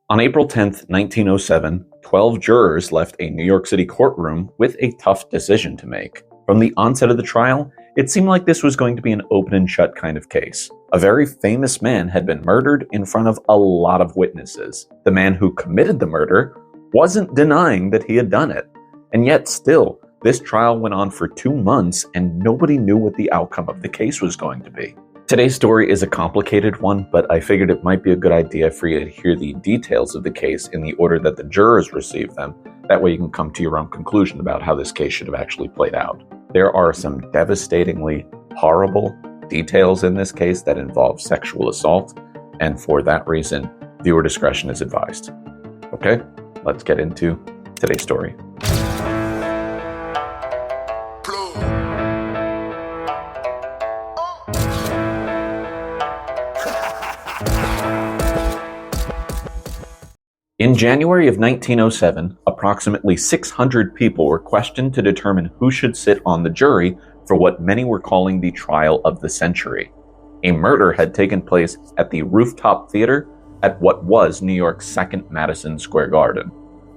On April 10th, 1907, 12 jurors left a New York City courtroom with a tough decision to make. From the onset of the trial, it seemed like this was going to be an open and shut kind of case. A very famous man had been murdered in front of a lot of witnesses. The man who committed the murder wasn't denying that he had done it. And yet still, this trial went on for 2 months and nobody knew what the outcome of the case was going to be. Today's story is a complicated one, but I figured it might be a good idea for you to hear the details of the case in the order that the jurors received them. That way you can come to your own conclusion about how this case should have actually played out. There are some devastatingly horrible details in this case that involve sexual assault, and for that reason, viewer discretion is advised. Okay, let's get into today's story. In January of 1907, approximately 600 people were questioned to determine who should sit on the jury for what many were calling the trial of the century. A murder had taken place at the Rooftop Theater at what was New York's second Madison Square Garden.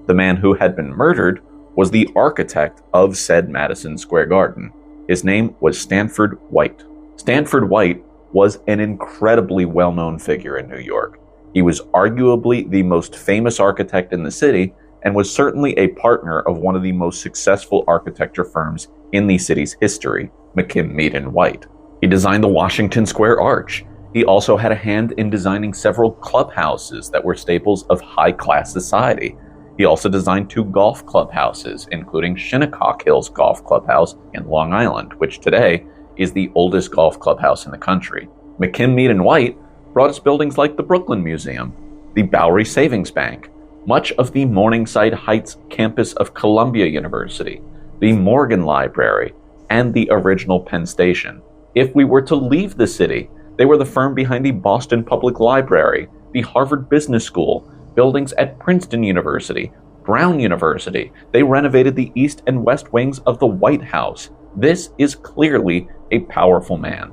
The man who had been murdered was the architect of said Madison Square Garden. His name was Stanford White. Stanford White was an incredibly well-known figure in New York. He was arguably the most famous architect in the city and was certainly a partner of one of the most successful architecture firms in the city's history, McKim, Mead & White. He designed the Washington Square Arch. He also had a hand in designing several clubhouses that were staples of high-class society. He also designed 2 golf clubhouses, including Shinnecock Hills Golf Clubhouse in Long Island, which today is the oldest golf clubhouse in the country. McKim, Mead & White brought us buildings like the Brooklyn Museum, the Bowery Savings Bank, much of the Morningside Heights campus of Columbia University, the Morgan Library, and the original Penn Station. If we were to leave the city, they were the firm behind the Boston Public Library, the Harvard Business School, buildings at Princeton University, Brown University. They renovated the east and west wings of the White House. This is clearly a powerful man.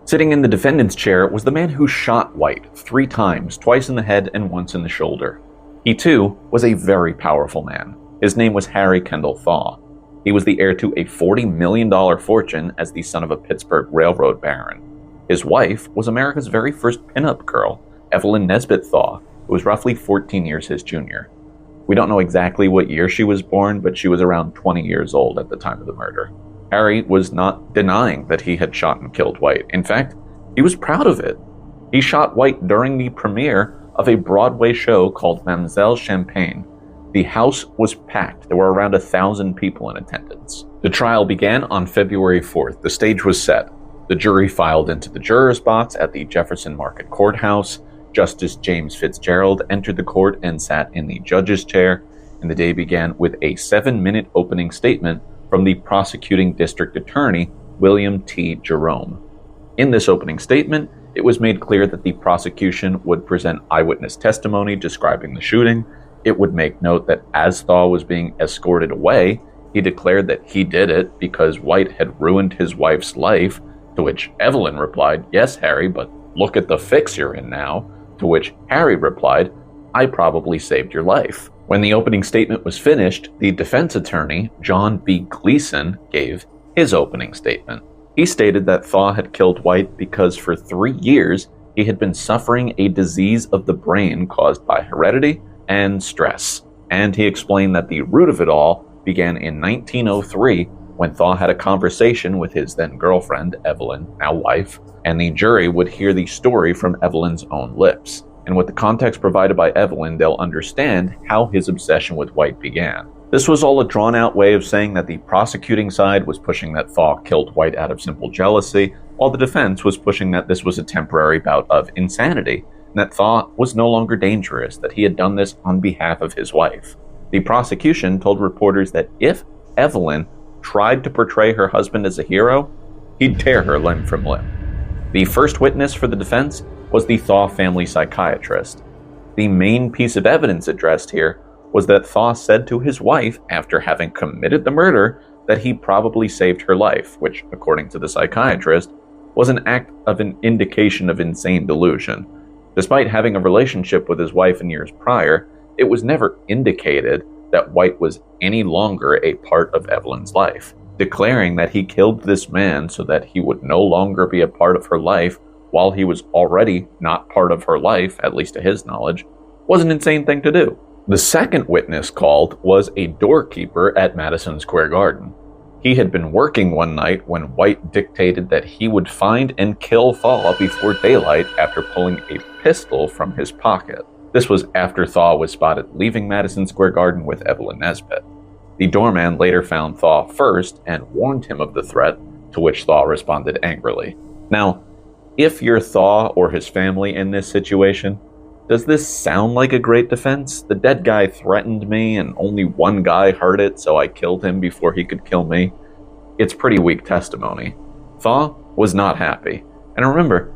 Sitting in the defendant's chair was the man who shot White 3 times, twice in the head and once in the shoulder. He too was a very powerful man. His name was Harry Kendall Thaw. He was the heir to a $40 million fortune as the son of a Pittsburgh railroad baron. His wife was America's very first pinup girl, Evelyn Thaw, who was roughly 14 years his junior. We don't know exactly what year she was born, but she was around 20 years old at the time of the murder. Harry was not denying that he had shot and killed White. In fact, he was proud of it. He shot White during the premiere of a Broadway show called Mam'selle Champagne. The house was packed. There were around 1,000 people in attendance. The trial began on February 4th. The stage was set. The jury filed into the juror's box at the Jefferson Market Courthouse. Justice James Fitzgerald entered the court and sat in the judge's chair, and the day began with a 7-minute opening statement from the prosecuting district attorney, William T. Jerome. In this opening statement, it was made clear that the prosecution would present eyewitness testimony describing the shooting. It would make note that as Thaw was being escorted away, he declared that he did it because White had ruined his wife's life, to which Evelyn replied, "Yes, Harry, but look at the fix you're in now," to which Harry replied, "I probably saved your life." When the opening statement was finished, the defense attorney, John B. Gleason, gave his opening statement. He stated that Thaw had killed White because for 3 years he had been suffering a disease of the brain caused by heredity and stress. And he explained that the root of it all began in 1903 when Thaw had a conversation with his then girlfriend, Evelyn, now wife, and the jury would hear the story from Evelyn's own lips. And with the context provided by Evelyn, they'll understand how his obsession with White began. This was all a drawn-out way of saying that the prosecuting side was pushing that Thaw killed White out of simple jealousy, while the defense was pushing that this was a temporary bout of insanity, and that Thaw was no longer dangerous, that he had done this on behalf of his wife. The prosecution told reporters that if Evelyn tried to portray her husband as a hero, he'd tear her limb from limb. The first witness for the defense was the Thaw family psychiatrist. The main piece of evidence addressed here was that Thaw said to his wife, after having committed the murder, that he probably saved her life, which, according to the psychiatrist, was an act of an indication of insane delusion. Despite having a relationship with his wife in years prior, it was never indicated that White was any longer a part of Evelyn's life. Declaring that he killed this man so that he would no longer be a part of her life while he was already not part of her life, at least to his knowledge, was an insane thing to do. The second witness called was a doorkeeper at Madison Square Garden. He had been working one night when White dictated that he would find and kill Thaw before daylight after pulling a pistol from his pocket. This was after Thaw was spotted leaving Madison Square Garden with Evelyn Nesbit. The doorman later found Thaw first and warned him of the threat, to which Thaw responded angrily. Now, if you're Thaw or his family in this situation, does this sound like a great defense? The dead guy threatened me and only one guy heard it, so I killed him before he could kill me. It's pretty weak testimony. Thaw was not happy. And remember,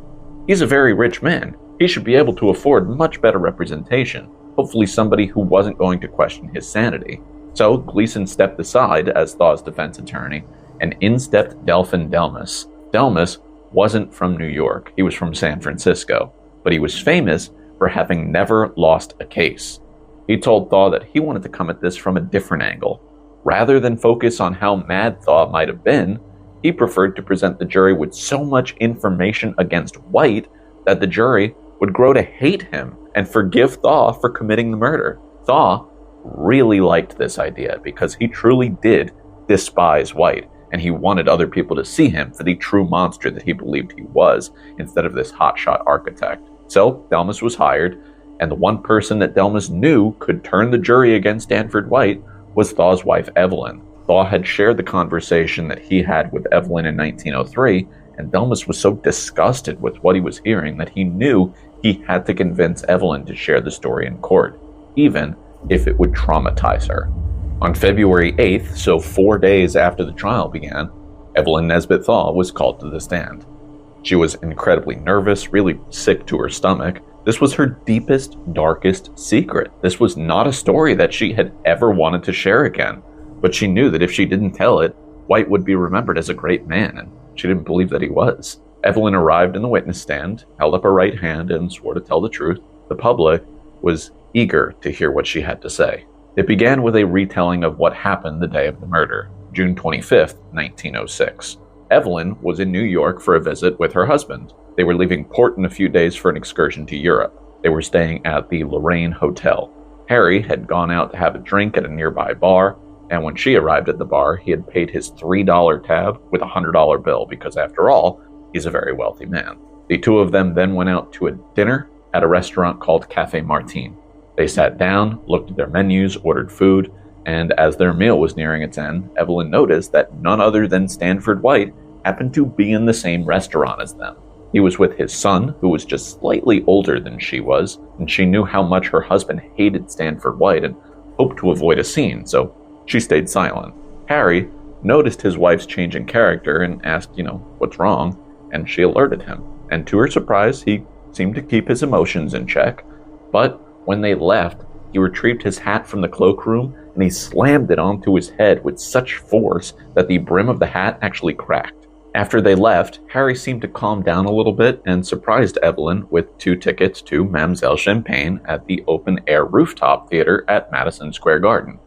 he's a very rich man. He should be able to afford much better representation, hopefully somebody who wasn't going to question his sanity. So Gleason stepped aside as Thaw's defense attorney, and in stepped Delphin Delmas. Delmas wasn't from New York. He was from San Francisco, but he was famous for having never lost a case. He told Thaw that he wanted to come at this from a different angle. Rather than focus on how mad Thaw might have been, he preferred to present the jury with so much information against White that the jury would grow to hate him and forgive Thaw for committing the murder. Thaw really liked this idea because he truly did despise White, and he wanted other people to see him for the true monster that he believed he was, instead of this hotshot architect. So Delmas was hired, and the one person that Delmas knew could turn the jury against Stanford White was Thaw's wife, Evelyn. Thaw had shared the conversation that he had with Evelyn in 1903, and Delmas was so disgusted with what he was hearing that he knew he had to convince Evelyn to share the story in court, even if it would traumatize her. On February 8th, so 4 days after the trial began, Evelyn Nesbit Thaw was called to the stand. She was incredibly nervous, really sick to her stomach. This was her deepest, darkest secret. This was not a story that she had ever wanted to share again, but she knew that if she didn't tell it, White would be remembered as a great man, and she didn't believe that he was. Evelyn arrived in the witness stand, held up her right hand, and swore to tell the truth. The public was eager to hear what she had to say. It began with a retelling of what happened the day of the murder, June 25th, 1906. Evelyn was in New York for a visit with her husband. They were leaving port in a few days for an excursion to Europe. They were staying at the Lorraine Hotel. Harry had gone out to have a drink at a nearby bar, and when she arrived at the bar, he had paid his $3 tab with a $100 bill because, after all, he's a very wealthy man. The two of them then went out to a dinner at a restaurant called Café Martin. They sat down, looked at their menus, ordered food, and as their meal was nearing its end, Evelyn noticed that none other than Stanford White happened to be in the same restaurant as them. He was with his son, who was just slightly older than she was, and she knew how much her husband hated Stanford White and hoped to avoid a scene, so she stayed silent. Harry noticed his wife's change in character and asked, what's wrong, and she alerted him. And to her surprise, he seemed to keep his emotions in check, but when they left, he retrieved his hat from the cloakroom and he slammed it onto his head with such force that the brim of the hat actually cracked. After they left, Harry seemed to calm down a little bit and surprised Evelyn with 2 tickets to Mam'selle Champagne at the open-air rooftop theater at Madison Square Garden.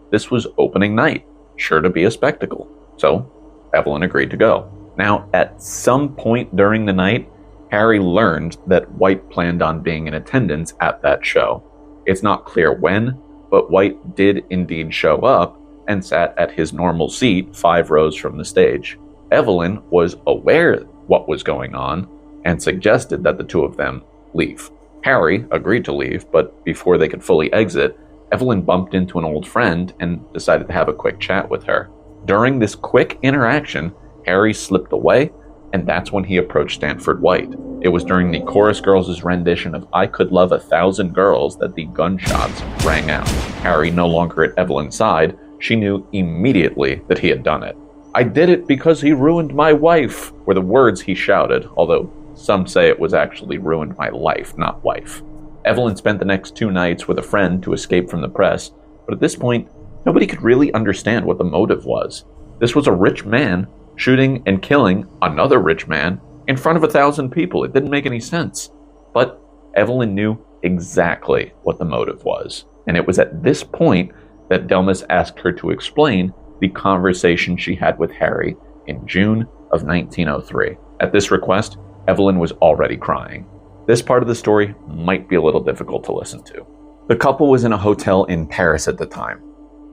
This was opening night, sure to be a spectacle, so Evelyn agreed to go. Now, at some point during the night, Harry learned that White planned on being in attendance at that show. It's not clear when, but White did indeed show up and sat at his normal seat 5 rows from the stage. Evelyn was aware what was going on and suggested that the two of them leave. Harry agreed to leave, but before they could fully exit, Evelyn bumped into an old friend and decided to have a quick chat with her. During this quick interaction, Harry slipped away, and that's when he approached Stanford White. It was during the chorus girls' rendition of I Could Love 1,000 Girls that the gunshots rang out. Harry, no longer at Evelyn's side, she knew immediately that he had done it. "I did it because he ruined my wife," were the words he shouted, although some say it was actually ruined my life, not wife. Evelyn spent the next 2 nights with a friend to escape from the press, but at this point, nobody could really understand what the motive was. This was a rich man shooting and killing another rich man in front of 1,000 people. It didn't make any sense. But Evelyn knew exactly what the motive was, and it was at this point that Delmas asked her to explain the conversation she had with Harry in June of 1903. At this request, Evelyn was already crying. This part of the story might be a little difficult to listen to. The couple was in a hotel in Paris at the time.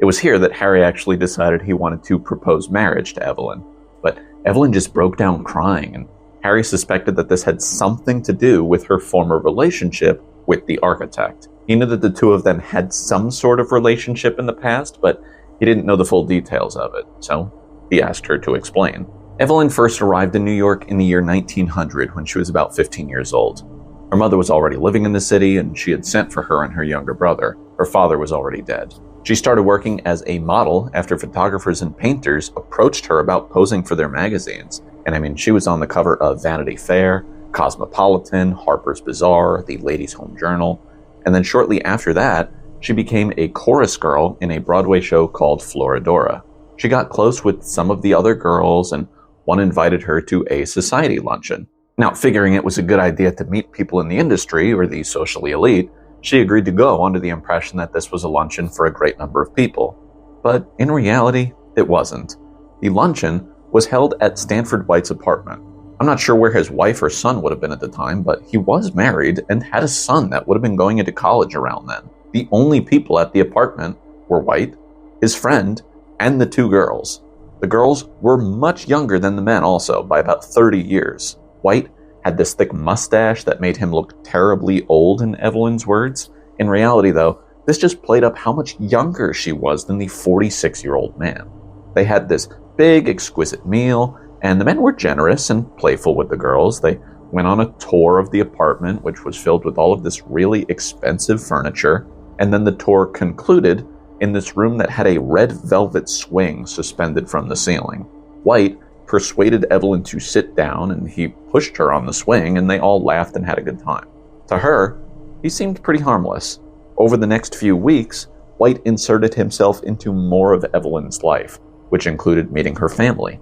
It was here that Harry actually decided he wanted to propose marriage to Evelyn, but Evelyn just broke down crying, and Harry suspected that this had something to do with her former relationship with the architect. He knew that the two of them had some sort of relationship in the past, but he didn't know the full details of it, so he asked her to explain. Evelyn first arrived in New York in the year 1900 when she was about 15 years old. Her mother was already living in the city, and she had sent for her and her younger brother. Her father was already dead. She started working as a model after photographers and painters approached her about posing for their magazines. And she was on the cover of Vanity Fair, Cosmopolitan, Harper's Bazaar, the Ladies' Home Journal. And then shortly after that, she became a chorus girl in a Broadway show called Florodora. She got close with some of the other girls, and one invited her to a society luncheon. Now, figuring it was a good idea to meet people in the industry or the socially elite, she agreed to go under the impression that this was a luncheon for a great number of people. But in reality, it wasn't. The luncheon was held at Stanford White's apartment. I'm not sure where his wife or son would have been at the time, but he was married and had a son that would have been going into college around then. The only people at the apartment were White, his friend, and the two girls. The girls were much younger than the men also, by about 30 years. White had this thick mustache that made him look terribly old in Evelyn's words. In reality, though, this just played up how much younger she was than the 46-year-old man. They had this big, exquisite meal, and the men were generous and playful with the girls. They went on a tour of the apartment, which was filled with all of this really expensive furniture, and then the tour concluded in this room that had a red velvet swing suspended from the ceiling. White persuaded Evelyn to sit down, and he pushed her on the swing, and they all laughed and had a good time. To her, he seemed pretty harmless. Over the next few weeks, White inserted himself into more of Evelyn's life, which included meeting her family.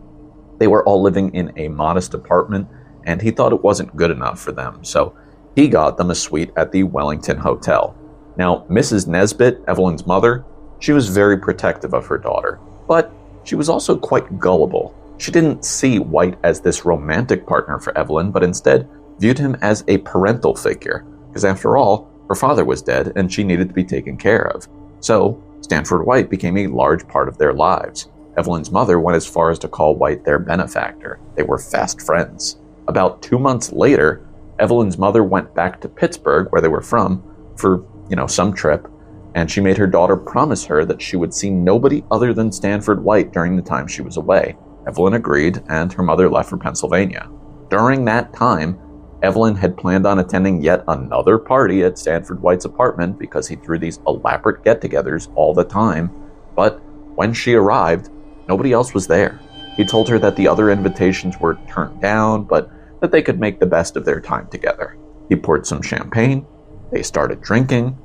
They were all living in a modest apartment, and he thought it wasn't good enough for them, so he got them a suite at the Wellington Hotel. Now, Mrs. Nesbit, Evelyn's mother, she was very protective of her daughter, but she was also quite gullible. She didn't see White as this romantic partner for Evelyn, but instead viewed him as a parental figure, because after all, her father was dead and she needed to be taken care of. So, Stanford White became a large part of their lives. Evelyn's mother went as far as to call White their benefactor. They were fast friends. About 2 months later, Evelyn's mother went back to Pittsburgh, where they were from, for, some trip, and she made her daughter promise her that she would see nobody other than Stanford White during the time she was away. Evelyn agreed, and her mother left for Pennsylvania. During that time, Evelyn had planned on attending yet another party at Stanford White's apartment because he threw these elaborate get-togethers all the time, but when she arrived, nobody else was there. He told her that the other invitations were turned down, but that they could make the best of their time together. He poured some champagne, they started drinking,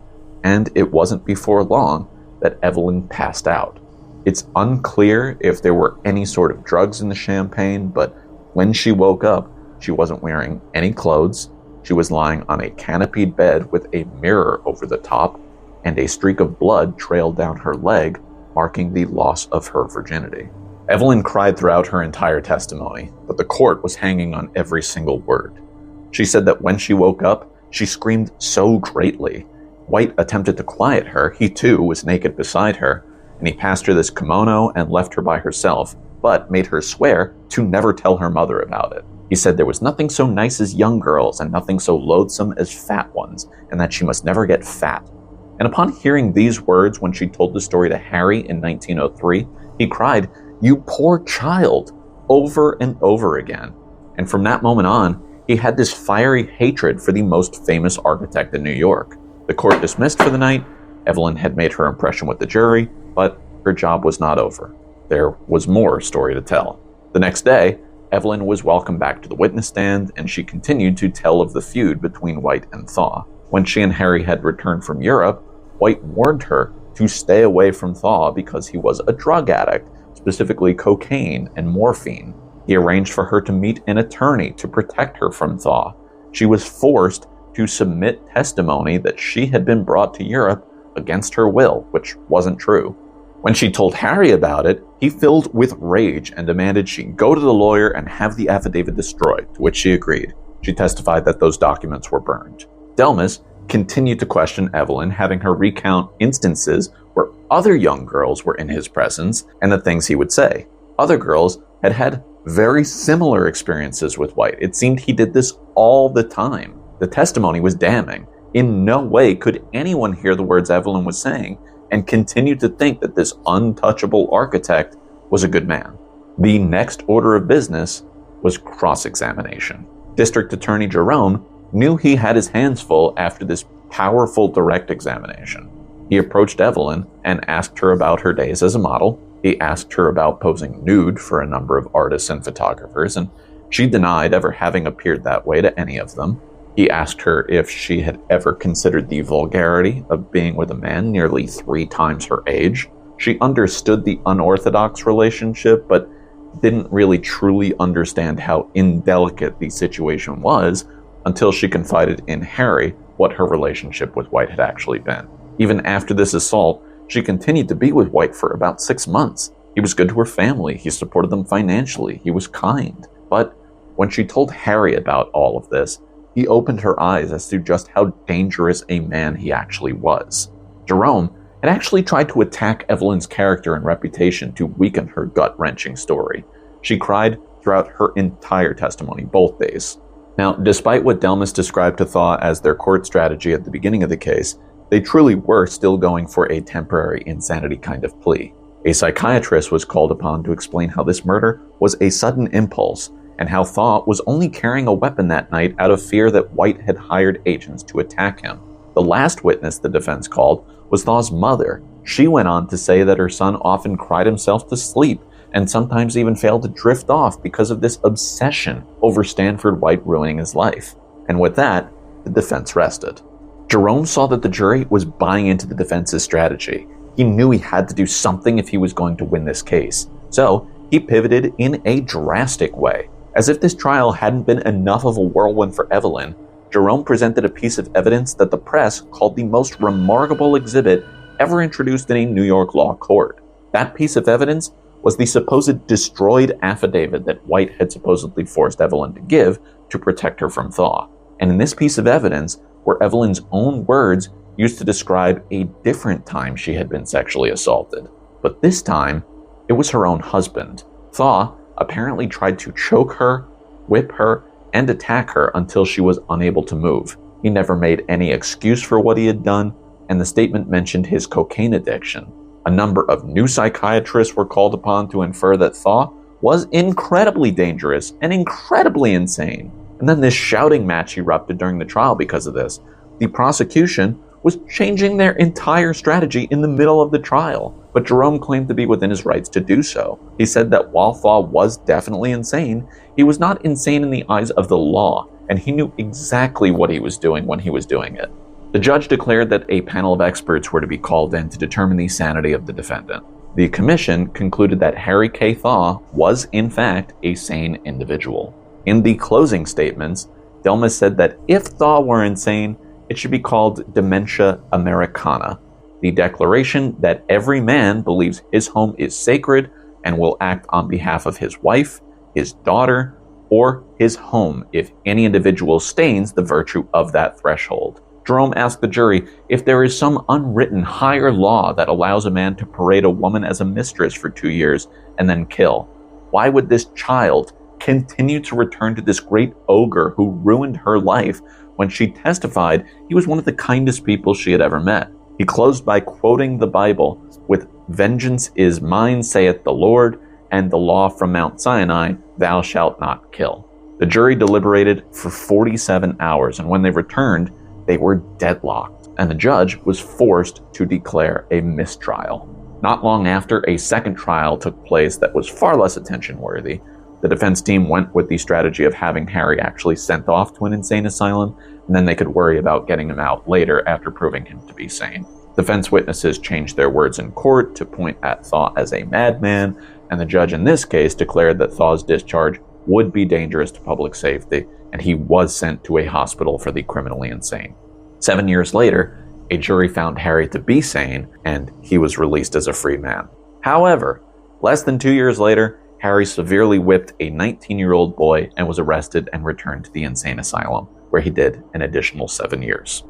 and it wasn't before long that Evelyn passed out. It's unclear if there were any sort of drugs in the champagne, but when she woke up, she wasn't wearing any clothes. She was lying on a canopied bed with a mirror over the top, and a streak of blood trailed down her leg, marking the loss of her virginity. Evelyn cried throughout her entire testimony, but the court was hanging on every single word. She said that when she woke up, she screamed so greatly. White attempted to quiet her. He too was naked beside her, and he passed her this kimono and left her by herself, but made her swear to never tell her mother about it. He said there was nothing so nice as young girls and nothing so loathsome as fat ones, and that she must never get fat. And upon hearing these words when she told the story to Harry in 1903, he cried, "You poor child," over and over again. And from that moment on, he had this fiery hatred for the most famous architect in New York. The court dismissed for the night. Evelyn had made her impression with the jury, but her job was not over. There was more story to tell. The next day, Evelyn was welcomed back to the witness stand, and she continued to tell of the feud between White and Thaw. When she and Harry had returned from Europe, White warned her to stay away from Thaw because he was a drug addict, specifically cocaine and morphine. He arranged for her to meet an attorney to protect her from Thaw. She was forced to submit testimony that she had been brought to Europe against her will, which wasn't true. When she told Harry about it, he filled with rage and demanded she go to the lawyer and have the affidavit destroyed, to which she agreed. She testified that those documents were burned. Delmas continued to question Evelyn, having her recount instances where other young girls were in his presence and the things he would say. Other girls had had very similar experiences with White. It seemed he did this all the time. The testimony was damning. In no way could anyone hear the words Evelyn was saying and continue to think that this untouchable architect was a good man. The next order of business was cross-examination. District Attorney Jerome knew he had his hands full after this powerful direct examination. He approached Evelyn and asked her about her days as a model. He asked her about posing nude for a number of artists and photographers, and she denied ever having appeared that way to any of them. He asked her if she had ever considered the vulgarity of being with a man nearly 3 times her age. She understood the unorthodox relationship, but didn't really truly understand how indelicate the situation was until she confided in Harry what her relationship with White had actually been. Even after this assault, she continued to be with White for about 6 months. He was good to her family. He supported them financially. He was kind. But when she told Harry about all of this, he opened her eyes as to just how dangerous a man he actually was. Jerome had actually tried to attack Evelyn's character and reputation to weaken her gut-wrenching story. She cried throughout her entire testimony, both days. Now, despite what Delmas described to Thaw as their court strategy at the beginning of the case, they truly were still going for a temporary insanity kind of plea. A psychiatrist was called upon to explain how this murder was a sudden impulse, and how Thaw was only carrying a weapon that night out of fear that White had hired agents to attack him. The last witness the defense called was Thaw's mother. She went on to say that her son often cried himself to sleep and sometimes even failed to drift off because of this obsession over Stanford White ruining his life. And with that, the defense rested. Jerome saw that the jury was buying into the defense's strategy. He knew he had to do something if he was going to win this case. So he pivoted in a drastic way. As if this trial hadn't been enough of a whirlwind for Evelyn, Jerome presented a piece of evidence that the press called the most remarkable exhibit ever introduced in a New York law court. That piece of evidence was the supposed destroyed affidavit that White had supposedly forced Evelyn to give to protect her from Thaw. And in this piece of evidence were Evelyn's own words used to describe a different time she had been sexually assaulted. But this time, it was her own husband. Thaw apparently tried to choke her, whip her, and attack her until she was unable to move. He never made any excuse for what he had done, and the statement mentioned his cocaine addiction. A number of new psychiatrists were called upon to infer that Thaw was incredibly dangerous and incredibly insane. And then this shouting match erupted during the trial because of this. The prosecution was changing their entire strategy in the middle of the trial, but Jerome claimed to be within his rights to do so. He said that while Thaw was definitely insane, he was not insane in the eyes of the law, and he knew exactly what he was doing when he was doing it. The judge declared that a panel of experts were to be called in to determine the sanity of the defendant. The commission concluded that Harry K. Thaw was, in fact, a sane individual. In the closing statements, Delmas said that if Thaw were insane, it should be called dementia americana, the declaration that every man believes his home is sacred and will act on behalf of his wife, his daughter, or his home if any individual stains the virtue of that threshold. Jerome asked the jury if there is some unwritten higher law that allows a man to parade a woman as a mistress for 2 years and then kill. Why would this child continue to return to this great ogre who ruined her life when she testified he was one of the kindest people she had ever met? He closed by quoting the Bible with, "Vengeance is mine, saith the Lord, and the law from Mount Sinai, thou shalt not kill." The jury deliberated for 47 hours, and when they returned, they were deadlocked, and the judge was forced to declare a mistrial. Not long after, a second trial took place that was far less attention-worthy. The defense team went with the strategy of having Harry actually sent off to an insane asylum, and then they could worry about getting him out later after proving him to be sane. Defense witnesses changed their words in court to point at Thaw as a madman, and the judge in this case declared that Thaw's discharge would be dangerous to public safety and he was sent to a hospital for the criminally insane. 7 years later, a jury found Harry to be sane, and he was released as a free man. However, less than 2 years later, Harry severely whipped a 19-year-old boy and was arrested and returned to the insane asylum, where he did an additional 7 years.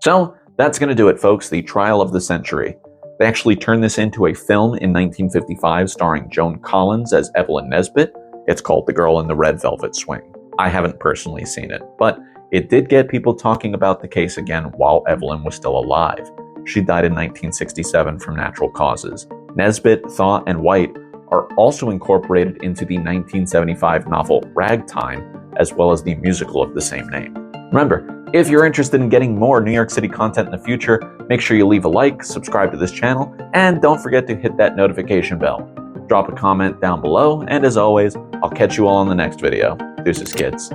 So, that's going to do it, folks, the trial of the century. They actually turned this into a film in 1955 starring Joan Collins as Evelyn Nesbit. It's called The Girl in the Red Velvet Swing. I haven't personally seen it, but it did get people talking about the case again while Evelyn was still alive. She died in 1967 from natural causes. Nesbit, Thaw, and White are also incorporated into the 1975 novel Ragtime, as well as the musical of the same name. Remember, if you're interested in getting more New York City content in the future, make sure you leave a like, subscribe to this channel, and don't forget to hit that notification bell. Drop a comment down below, and as always, I'll catch you all in the next video. Deuces, kids.